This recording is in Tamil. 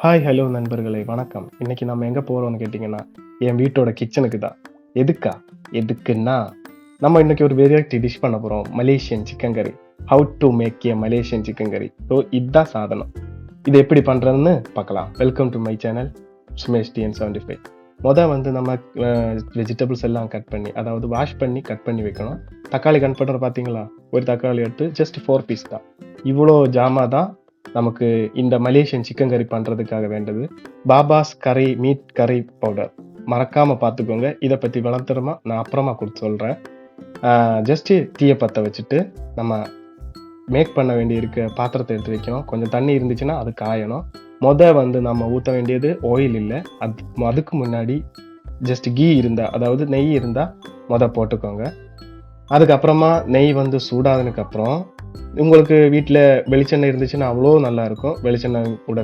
ஹாய், ஹலோ நண்பர்களே! வணக்கம். இன்னைக்கு நம்ம எங்க போறோம்னு கேட்டீங்கன்னா, என் வீட்டோட கிச்சனுக்கு தான். எதுக்கா? எதுக்குன்னா, நம்ம இன்னைக்கு ஒரு வெரைட்டி டிஷ் பண்ண போறோம். Malaysian chicken curry. How to make a Malaysian chicken curry. So இதான் சாதனம். இது எப்படி பண்றதுன்னு பார்க்கலாம். Welcome to my channel Sumesh TN75. வந்து நம்ம வெஜிடபிள்ஸ் எல்லாம் கட் பண்ணி, அதாவது வாஷ் பண்ணி கட் பண்ணி வைக்கணும். தக்காளி கட் பண்றோம் பார்த்தீங்களா? ஒரு தக்காளி எடுத்து ஜஸ்ட் 4 பீஸ் தான். இவ்வளோ ஜாமா தான் நமக்கு இந்த மலேசியன் சிக்கன் கறி பண்றதுக்காக வேண்டது. பாபாஸ் மீட் கறி பவுடர். மறக்காம பார்த்துக்கோங்க. இதை பத்தி விளம்பரமா நான் அப்புறமா கொடுத்து சொல்றேன். ஜஸ்ட் தீயை பற்ற வச்சுட்டு நம்ம மேக் பண்ண வேண்டியிருக்க பாத்திரத்தை எடுத்து வைக்கணும். கொஞ்சம் தண்ணி இருந்துச்சுன்னா அது காயணும். வந்து நம்ம ஊற்ற வேண்டியது ஆயில் இல்லை. அதுக்கு முன்னாடி ஜஸ்ட் கீ இருந்தா, அதாவது நெய் இருந்தா போட்டுக்கோங்க. அதுக்கப்புறமா நெய் சூடானதுக்கு அப்புறம் உங்களுக்கு வீட்டில் வெளிச்செண்ணெய் இருந்துச்சுன்னா அவ்வளோ நல்லா இருக்கும். வெளிச்செண்ணெய் கூட